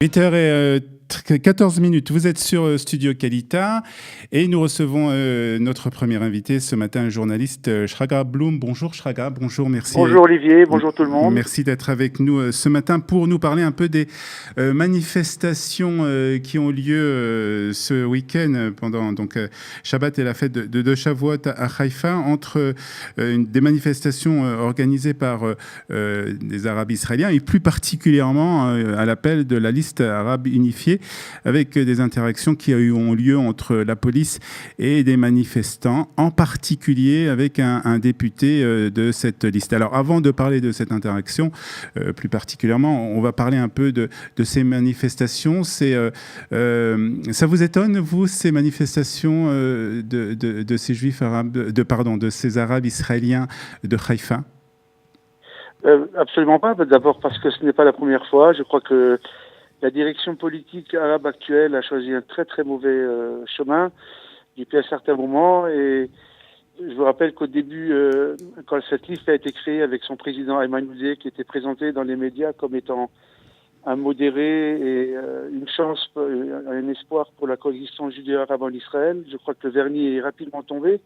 8h14. Vous êtes sur Studio Kalita et nous recevons notre premier invité ce matin, un journaliste, Shraga Bloom. Bonjour Shraga, bonjour, merci. Bonjour Olivier, bonjour tout le monde. Merci d'être avec nous ce matin pour nous parler un peu des manifestations qui ont lieu ce week-end pendant Shabbat et la fête de Shavuot à Haïfa, entre des manifestations organisées par des Arabes israéliens et plus particulièrement à l'appel de la liste arabe unifiée, avec des interactions qui ont lieu entre la police et des manifestants, en particulier avec un député de cette liste. Alors avant de parler de cette interaction, plus particulièrement, on va parler un peu de ces manifestations. Ça vous étonne, vous, ces manifestations de ces juifs arabes, de ces arabes israéliens de Haïfa? Absolument pas. D'abord parce que ce n'est pas la première fois. Je crois que la direction politique arabe actuelle a choisi un très très mauvais chemin depuis un certain moment. Et je vous rappelle qu'au début, quand cette liste a été créée avec son président Ayman Oudeh, qui était présenté dans les médias comme étant un modéré et une chance, un espoir pour la coexistence judéo-arabe en Israël, je crois que le vernis est rapidement tombé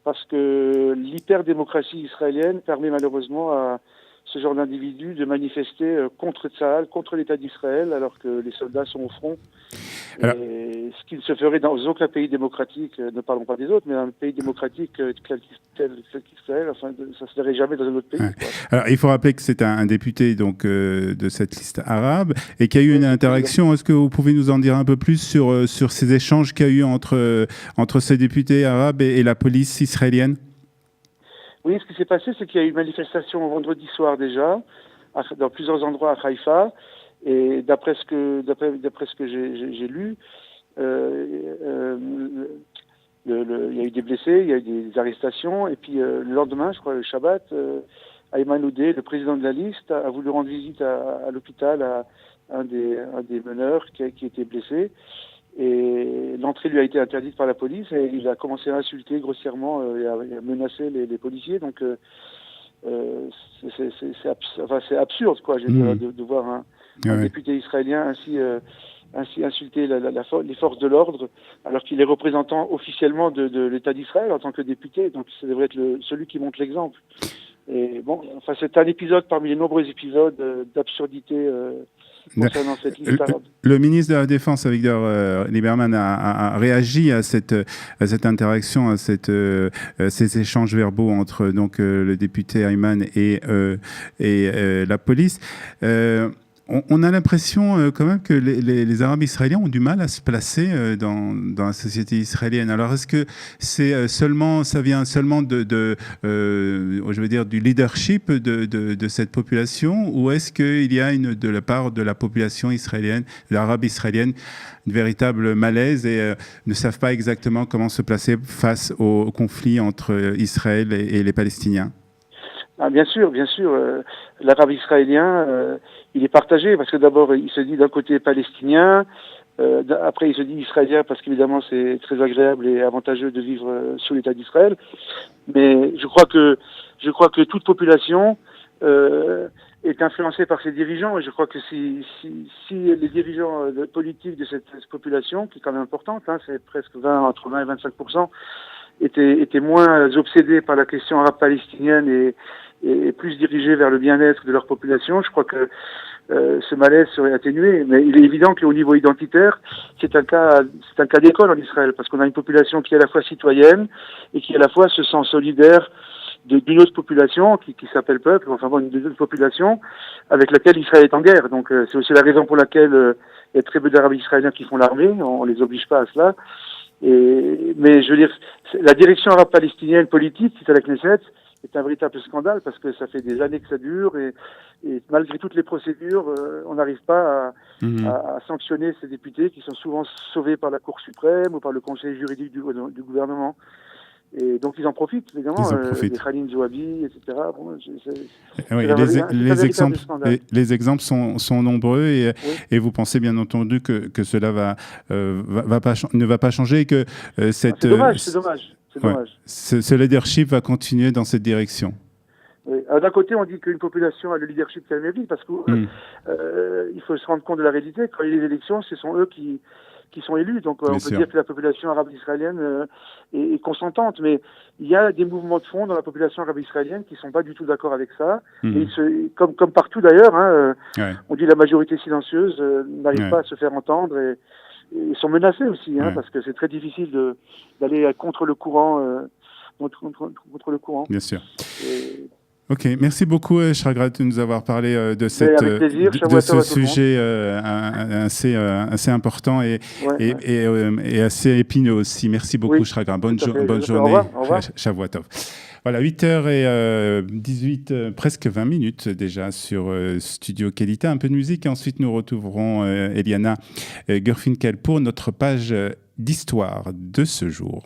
parce que l'hyper-démocratie israélienne permet malheureusement à ce genre d'individus de manifester contre Tsahal, contre l'État d'Israël, alors que les soldats sont au front. Alors, et ce qui ne se ferait dans aucun pays démocratique, ne parlons pas des autres, mais un pays démocratique tel qu'Israël, enfin, ça ne se verrait jamais dans un autre pays. Ouais. Alors, il faut rappeler que c'est un député de cette liste arabe et qu'il y a eu une interaction. Est-ce que vous pouvez nous en dire un peu plus sur ces échanges qu'il y a eu entre ces députés arabes et la police israélienne? Oui, ce qui s'est passé, c'est qu'il y a eu une manifestation vendredi soir déjà, dans plusieurs endroits à Haïfa, et d'après ce que j'ai lu, il y a eu des blessés, il y a eu des arrestations, et puis le lendemain, je crois le Shabbat, Ayman Oudeh, le président de la liste, a voulu rendre visite à l'hôpital à un des meneurs qui était blessé. Et l'entrée lui a été interdite par la police et il a commencé à insulter grossièrement et à menacer les policiers. Donc c'est absurde, quoi, de voir un député israélien ainsi insulter les forces de l'ordre, alors qu'il est représentant officiellement de l'État d'Israël en tant que député. Donc ça devrait être celui qui montre l'exemple. Et bon, enfin c'est un épisode parmi les nombreux épisodes d'absurdité. Le ministre de la Défense, Avigdor Lieberman, a réagi à cette interaction, à ces échanges verbaux entre le député Ayman et la police. On a l'impression quand même que les Arabes israéliens ont du mal à se placer dans la société israélienne. Alors est-ce que ça vient seulement je veux dire, du leadership de cette population, ou est-ce qu'il y a de la part de la population israélienne, de l'arabe israélienne, une véritable malaise et ne savent pas exactement comment se placer face au conflit entre Israël et les Palestiniens? Ah, bien sûr, l'arabe israélien, il est partagé parce que d'abord il se dit d'un côté palestinien, après il se dit israélien parce qu'évidemment c'est très agréable et avantageux de vivre sous l'État d'Israël. Mais je crois que toute population est influencée par ses dirigeants, et je crois que si les dirigeants politiques de cette population, qui est quand même importante, hein, c'est presque entre 20 et 25%, étaient moins obsédés par la question arabe-palestinienne et plus dirigés vers le bien-être de leur population, je crois que ce malaise serait atténué. Mais il est évident qu'au niveau identitaire, c'est un cas d'école en Israël, parce qu'on a une population qui est à la fois citoyenne et qui à la fois se sent solidaire d'une autre population qui s'appelle peuple, enfin bon, une autre population avec laquelle Israël est en guerre. Donc c'est aussi la raison pour laquelle il y a très peu d'Arabes israéliens qui font l'armée, on les oblige pas à cela. Mais je veux dire, la direction arabe-palestinienne politique, c'est à la Knesset, c'est un véritable scandale parce que ça fait des années que ça dure et malgré toutes les procédures, on n'arrive pas à sanctionner ces députés qui sont souvent sauvés par la Cour suprême ou par le conseil juridique du gouvernement. Et donc ils en profitent, évidemment, les Khalil Zouabi, etc. Bon, les exemples sont nombreux et vous pensez bien entendu que cela ne va pas changer et que c'est dommage. ce leadership va continuer dans cette direction. Oui. Alors, d'un côté, on dit qu'une population a le leadership qu'elle mérite, parce qu'il faut se rendre compte de la réalité. Quand il y a les élections, ce sont eux qui sont élus. Donc, on peut dire que la population arabe israélienne est consentante. Mais il y a des mouvements de fond dans la population arabe israélienne qui sont pas du tout d'accord avec ça. Et comme partout d'ailleurs, on dit la majorité silencieuse n'arrive pas à se faire entendre et ils sont menacés aussi, parce que c'est très difficile d'aller contre le courant. Contre le courant. Bien sûr. Ok, merci beaucoup Shragrat de nous avoir parlé de ce sujet assez important et assez épineux aussi. Merci beaucoup Shragrat. Bonne journée. Au revoir. Shavua Tov. Voilà, 8h18, presque 20 minutes déjà sur Studio Kelita. Un peu de musique et ensuite nous retrouverons Eliana Gerfinkel pour notre page d'histoire de ce jour.